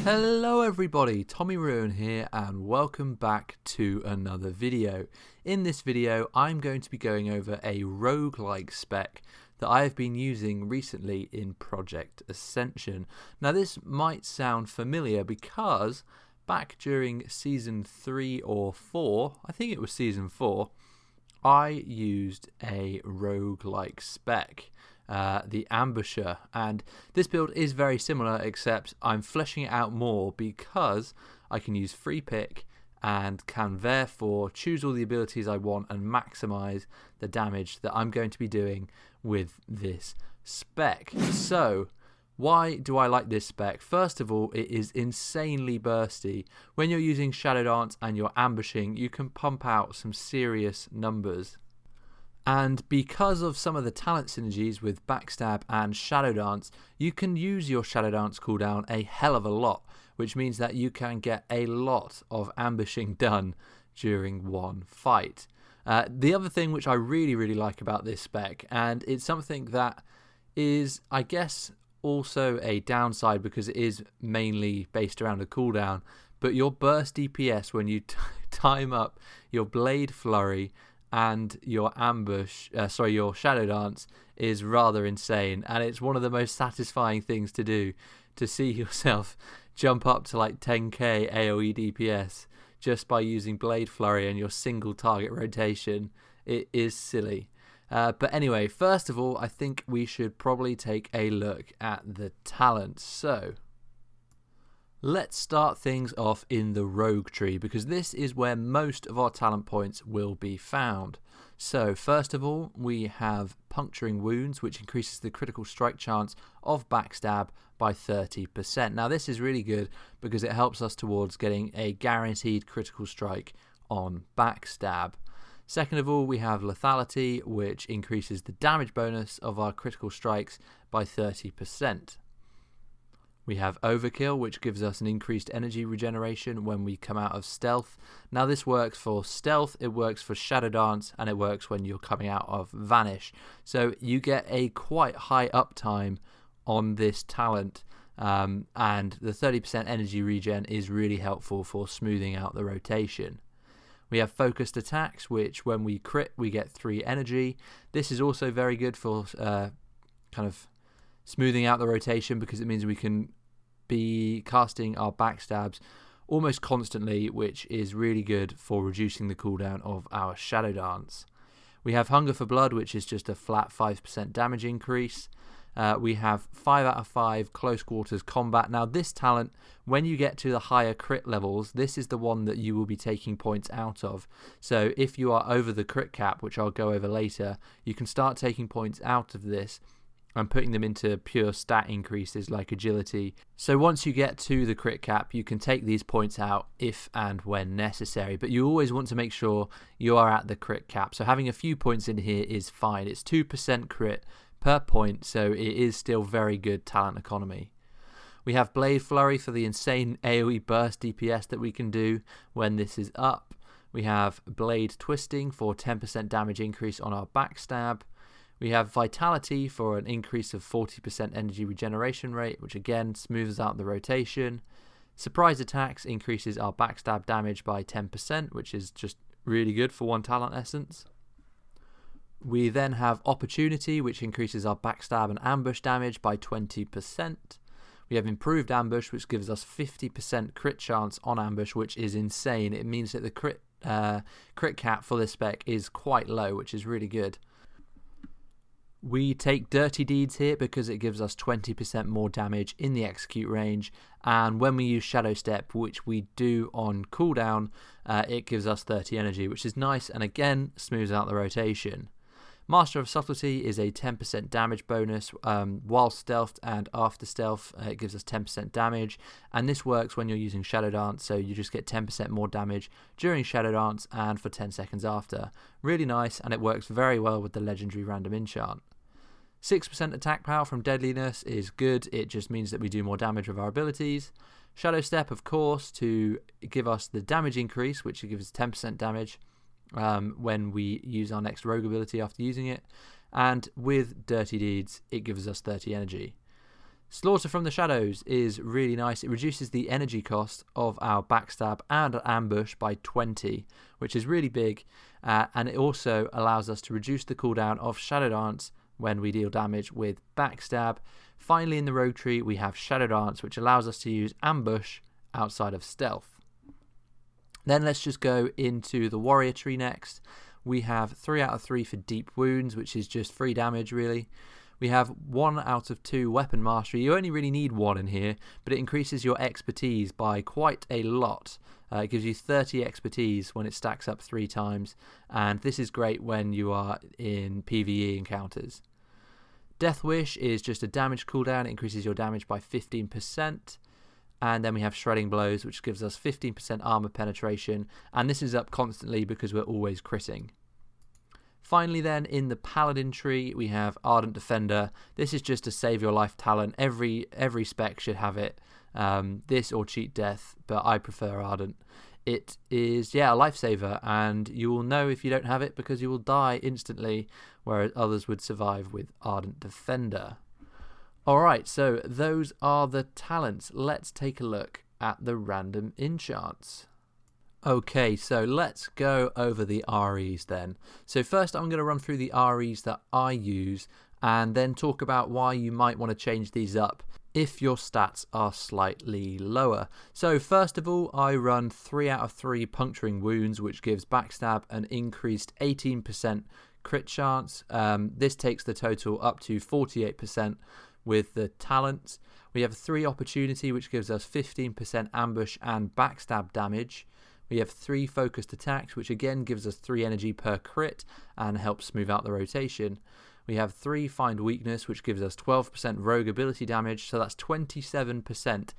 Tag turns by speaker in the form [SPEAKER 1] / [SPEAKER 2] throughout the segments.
[SPEAKER 1] Hello everybody, Tommy Ruin here and welcome back to another video. In this video I'm going to be going over a roguelike spec that I have been using recently in Project Ascension. Now this might sound familiar because back during season 3 or 4, I think it was season 4, I used a roguelike spec. The Ambusher, and this build is very similar except I'm fleshing it out more because I can use free pick and can therefore choose all the abilities I want and maximize the damage that I'm going to be doing with this spec. So why do I like this spec? First of all, it is insanely bursty. When you're using Shadow Dance and you're ambushing, you can pump out some serious numbers. And because of some of the talent synergies with backstab and Shadow Dance, you can use your Shadow Dance cooldown a hell of a lot, which means that you can get a lot of ambushing done during one fight. The other thing which I really like about this spec, and it's something that is, I guess, also a downside because it is mainly based around a cooldown, but your burst DPS when you time up your Blade Flurry and your your Shadow Dance is rather insane, and it's one of the most satisfying things to do, to see yourself jump up to like 10k AoE DPS just by using Blade Flurry and your single target rotation. It is silly. But anyway, first of all, I think we should probably take a look at the talents. So let's start things off in the rogue tree because this is where most of our talent points will be found. So first of all, we have Puncturing Wounds, which increases the critical strike chance of backstab by 30%. Now this is really good because it helps us towards getting a guaranteed critical strike on backstab. Second of all, we have Lethality, which increases the damage bonus of our critical strikes by 30%. We have Overkill, which gives us an increased energy regeneration when we come out of stealth. Now this works for stealth, it works for Shadow Dance, and it works when you're coming out of Vanish. So you get a quite high uptime on this talent, and the 30% energy regen is really helpful for smoothing out the rotation. We have Focused Attacks, which when we crit we get 3 energy. This is also very good for kind of smoothing out the rotation because it means we can be casting our backstabs almost constantly, which is really good for reducing the cooldown of our Shadow Dance. We have Hunger for Blood, which is just a flat 5% damage increase. We have 5 out of 5 close quarters combat. Now this talent, when you get to the higher crit levels, this is the one that you will be taking points out of. So if you are over the crit cap, which I'll go over later, you can start taking points out of this and putting them into pure stat increases like agility. So once you get to the crit cap, you can take these points out if and when necessary, but you always want to make sure you are at the crit cap. So having a few points in here is fine. It's 2% crit per point, so it is still very good talent economy. We have Blade Flurry for the insane AoE burst DPS that we can do when this is up. We have Blade Twisting for 10% damage increase on our backstab. We have Vitality for an increase of 40% energy regeneration rate, which again smooths out the rotation. Surprise Attacks increases our backstab damage by 10%, which is just really good for one talent essence. We then have Opportunity, which increases our backstab and ambush damage by 20%. We have Improved Ambush, which gives us 50% crit chance on ambush, which is insane. It means that the crit cap for this spec is quite low, which is really good. We take Dirty Deeds here because it gives us 20% more damage in the execute range, and when we use Shadow Step, which we do on cooldown, it gives us 30 energy, which is nice and again smooths out the rotation. Master of Subtlety is a 10% damage bonus while stealthed and after stealth. It gives us 10% damage, and this works when you're using Shadow Dance, so you just get 10% more damage during Shadow Dance and for 10 seconds after. Really nice, and it works very well with the legendary random enchant. 6% attack power from Deadliness is good, it just means that we do more damage with our abilities. Shadow Step, of course, to give us the damage increase, which gives us 10% damage when we use our next rogue ability after using it. And with Dirty Deeds, it gives us 30 energy. Slaughter from the Shadows is really nice. It reduces the energy cost of our backstab and ambush by 20, which is really big, and it also allows us to reduce the cooldown of Shadow Dance when we deal damage with backstab. Finally, in the rogue tree, we have Shadow Dance, which allows us to use ambush outside of stealth. Then let's just go into the warrior tree next. We have 3 out of 3 for deep wounds, which is just free damage really. We have 1 out of 2 weapon mastery. You only really need 1 in here, but it increases your expertise by quite a lot. It gives you 30 expertise when it stacks up 3 times, and this is great when you are in PvE encounters. Death Wish is just a damage cooldown. It increases your damage by 15%. And then we have Shredding Blows, which gives us 15% armor penetration, and this is up constantly because we're always critting. Finally then, in the Paladin tree, we have Ardent Defender. This is just a save your life talent. Every spec should have it, this or Cheat Death, but I prefer Ardent. It is, a lifesaver, and you will know if you don't have it because you will die instantly, whereas others would survive with Ardent Defender. Alright, so those are the talents. Let's take a look at the random enchants. Okay, so let's go over the REs then. So first I'm going to run through the REs that I use and then talk about why you might want to change these up if your stats are slightly lower. So first of all, I run 3 out of 3 Puncturing Wounds, which gives backstab an increased 18% crit chance. This takes the total up to 48%. With the talents, we have 3 Opportunity, which gives us 15% ambush and backstab damage. We have 3 Focused Attacks, which again gives us 3 energy per crit and helps smooth out the rotation. We have 3 Find Weakness, which gives us 12% rogue ability damage, so that's 27%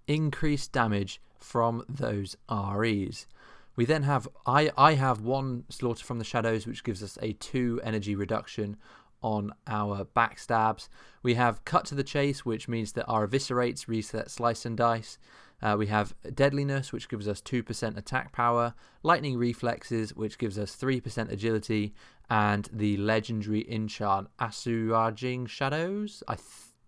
[SPEAKER 1] increased damage from those REs. We then have, I have 1 Slaughter from the Shadows, which gives us a 2 energy reduction on our backstabs. We have Cut to the Chase, which means that our eviscerates reset Slice and Dice. We have Deadliness, which gives us 2% attack power, Lightning Reflexes, which gives us 3% agility, and the legendary enchant Assuarging Shadows. I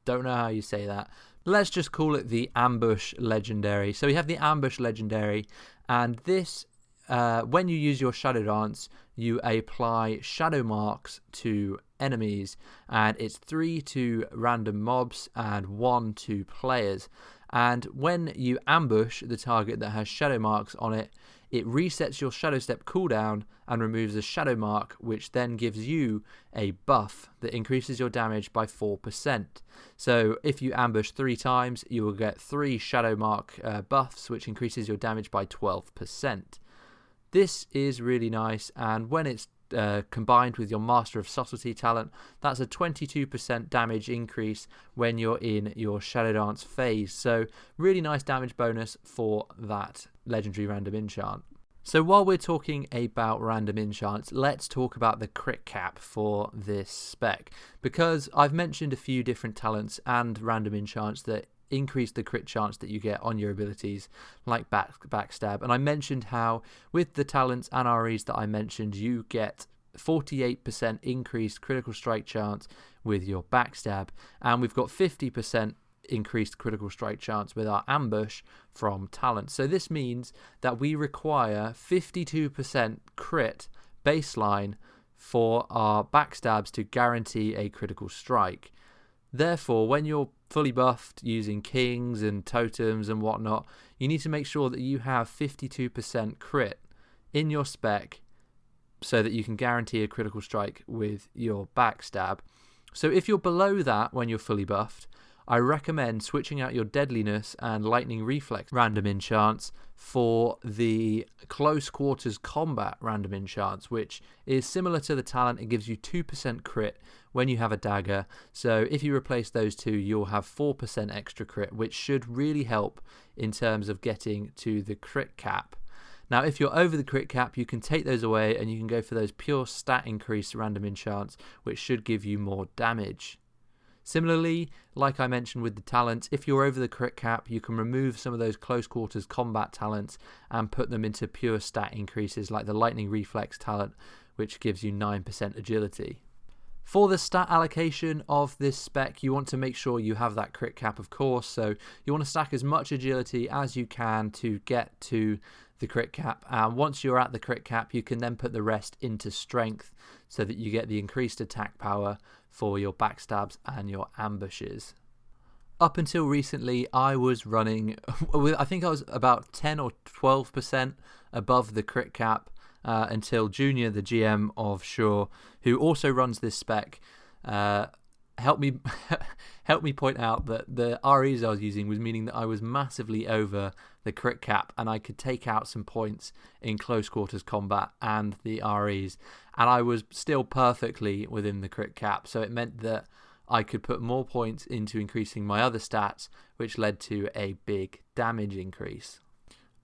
[SPEAKER 1] don't know how you say that. Let's just call it the Ambush Legendary. So we have the Ambush Legendary, and this, when you use your Shadow Dance, you apply shadow marks to enemies, and it's 3 to random mobs and 1 to players. And when you ambush the target that has shadow marks on it, it resets your shadow step cooldown and removes a shadow mark, which then gives you a buff that increases your damage by 4%. So if you ambush 3 times, you will get 3 shadow mark buffs, which increases your damage by 12%. This is really nice, and when it's combined with your Master of Subtlety talent, that's a 22% damage increase when you're in your Shadow Dance phase. So really nice damage bonus for that legendary random enchant. So while we're talking about random enchants, let's talk about the crit cap for this spec, because I've mentioned a few different talents and random enchants that increase the crit chance that you get on your abilities, like backstab. And I mentioned how with the talents and REs that I mentioned, you get 48% increased critical strike chance with your backstab, and we've got 50% increased critical strike chance with our ambush from talent. So this means that we require 52% crit baseline for our backstabs to guarantee a critical strike. Therefore, when you're fully buffed using kings and totems and whatnot, you need to make sure that you have 52% crit in your spec so that you can guarantee a critical strike with your backstab. So if you're below that when you're fully buffed, I recommend switching out your Deadliness and Lightning Reflex random enchants for the Close Quarters Combat random enchants, which is similar to the talent. It gives you 2% crit when you have a dagger. So if you replace those two, you'll have 4% extra crit, which should really help in terms of getting to the crit cap. Now, if you're over the crit cap, you can take those away and you can go for those pure stat increase random enchants, which should give you more damage. Similarly, like I mentioned with the talents, if you're over the crit cap, you can remove some of those close quarters combat talents and put them into pure stat increases like the Lightning Reflex talent, which gives you 9% agility. For the stat allocation of this spec, you want to make sure you have that crit cap, of course, so you want to stack as much agility as you can to get to the crit cap, and once you're at the crit cap you can then put the rest into strength so that you get the increased attack power for your backstabs and your ambushes. Up until recently I was running, I think I was about 10 or 12% above the crit cap, until Junior, the GM of Sure, who also runs this spec, helped me point out that the REs I was using was meaning that I was massively over the crit cap and I could take out some points in close quarters combat and the REs, and I was still perfectly within the crit cap, so it meant that I could put more points into increasing my other stats, which led to a big damage increase.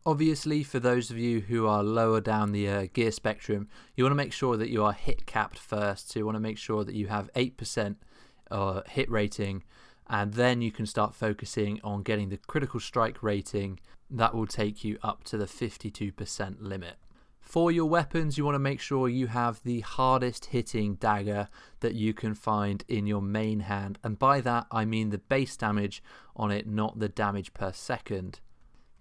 [SPEAKER 1] Obviously, for those of you who are lower down the gear spectrum, you want to make sure that you are hit capped first. So you want to make sure that you have 8% hit rating, and then you can start focusing on getting the critical strike rating. That will take you up to the 52% limit. For your weapons, you want to make sure you have the hardest hitting dagger that you can find in your main hand. And by that, I mean the base damage on it, not the damage per second.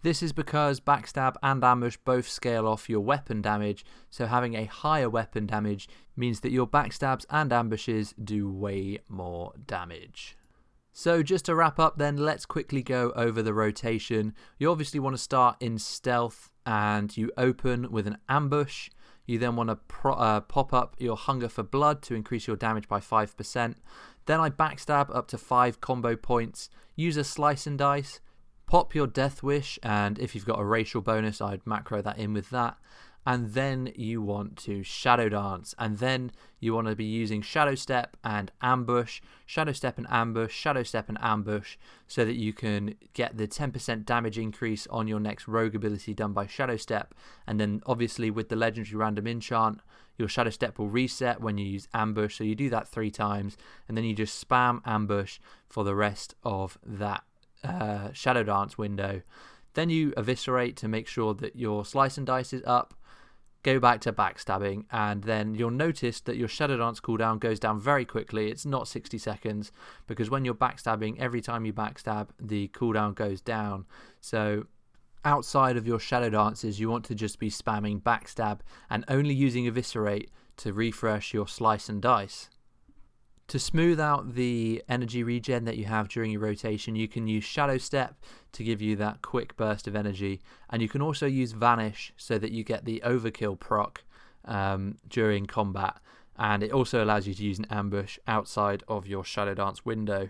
[SPEAKER 1] This is because backstab and ambush both scale off your weapon damage, so having a higher weapon damage means that your backstabs and ambushes do way more damage. So just to wrap up then, let's quickly go over the rotation. You obviously want to start in stealth and you open with an ambush. You then want to pop up your Hunger for Blood to increase your damage by 5%. Then I backstab up to 5 combo points, use a Slice and Dice, pop your Death Wish, and if you've got a racial bonus I'd macro that in with that, and then you want to Shadow Dance, and then you want to be using Shadow Step and Ambush, Shadow Step and Ambush, Shadow Step and Ambush, so that you can get the 10% damage increase on your next rogue ability done by Shadow Step, and then obviously with the legendary random enchant, your Shadow Step will reset when you use Ambush, so you do that 3 times, and then you just spam Ambush for the rest of that Shadow Dance window. Then you eviscerate to make sure that your Slice and Dice is up, go back to backstabbing, and then you'll notice that your Shadow Dance cooldown goes down very quickly. It's not 60 seconds, because when you're backstabbing, every time you backstab, the cooldown goes down. So outside of your Shadow Dances, you want to just be spamming backstab and only using eviscerate to refresh your Slice and Dice. To smooth out the energy regen that you have during your rotation, you can use Shadow Step to give you that quick burst of energy, and you can also use Vanish so that you get the overkill proc during combat, and it also allows you to use an ambush outside of your Shadow Dance window.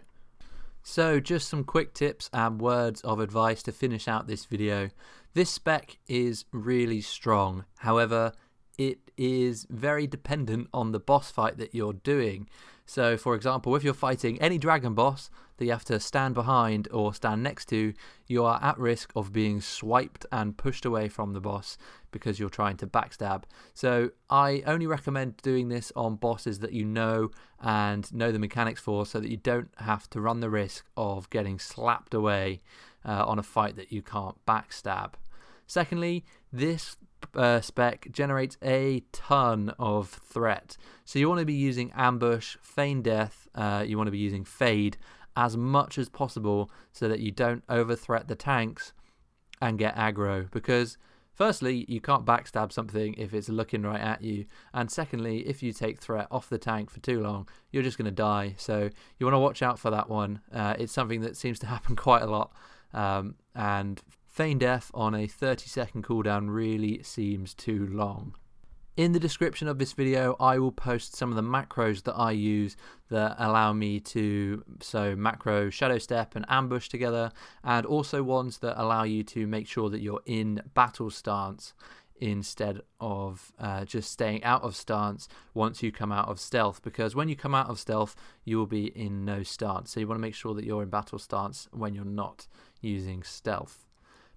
[SPEAKER 1] So just some quick tips and words of advice to finish out this video. This spec is really strong, however it is very dependent on the boss fight that you're doing. So for example, if you're fighting any dragon boss that you have to stand behind or stand next to, you are at risk of being swiped and pushed away from the boss because you're trying to backstab. So I only recommend doing this on bosses that you know and know the mechanics for, so that you don't have to run the risk of getting slapped away on a fight that you can't backstab. Secondly, this spec generates a ton of threat, so you want to be using ambush, feign death, you want to be using fade as much as possible so that you don't over threat the tanks and get aggro, because firstly you can't backstab something if it's looking right at you, and secondly if you take threat off the tank for too long you're just going to die. So you want to watch out for that one. It's something that seems to happen quite a lot, and feign death on a 30-second cooldown really seems too long. In the description of this video I will post some of the macros that I use that allow me to macro Shadow Step and Ambush together, and also ones that allow you to make sure that you're in battle stance instead of just staying out of stance once you come out of stealth, because when you come out of stealth you will be in no stance, so you want to make sure that you're in battle stance when you're not using stealth.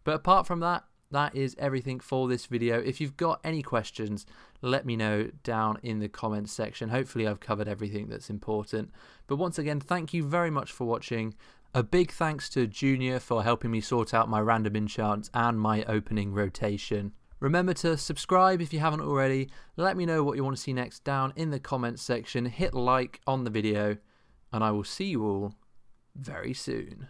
[SPEAKER 1] But apart from that, that is everything for this video. If you've got any questions, let me know down in the comments section. Hopefully I've covered everything that's important. But once again, thank you very much for watching. A big thanks to Junior for helping me sort out my random enchants and my opening rotation. Remember to subscribe if you haven't already. Let me know what you want to see next down in the comments section. Hit like on the video, and I will see you all very soon.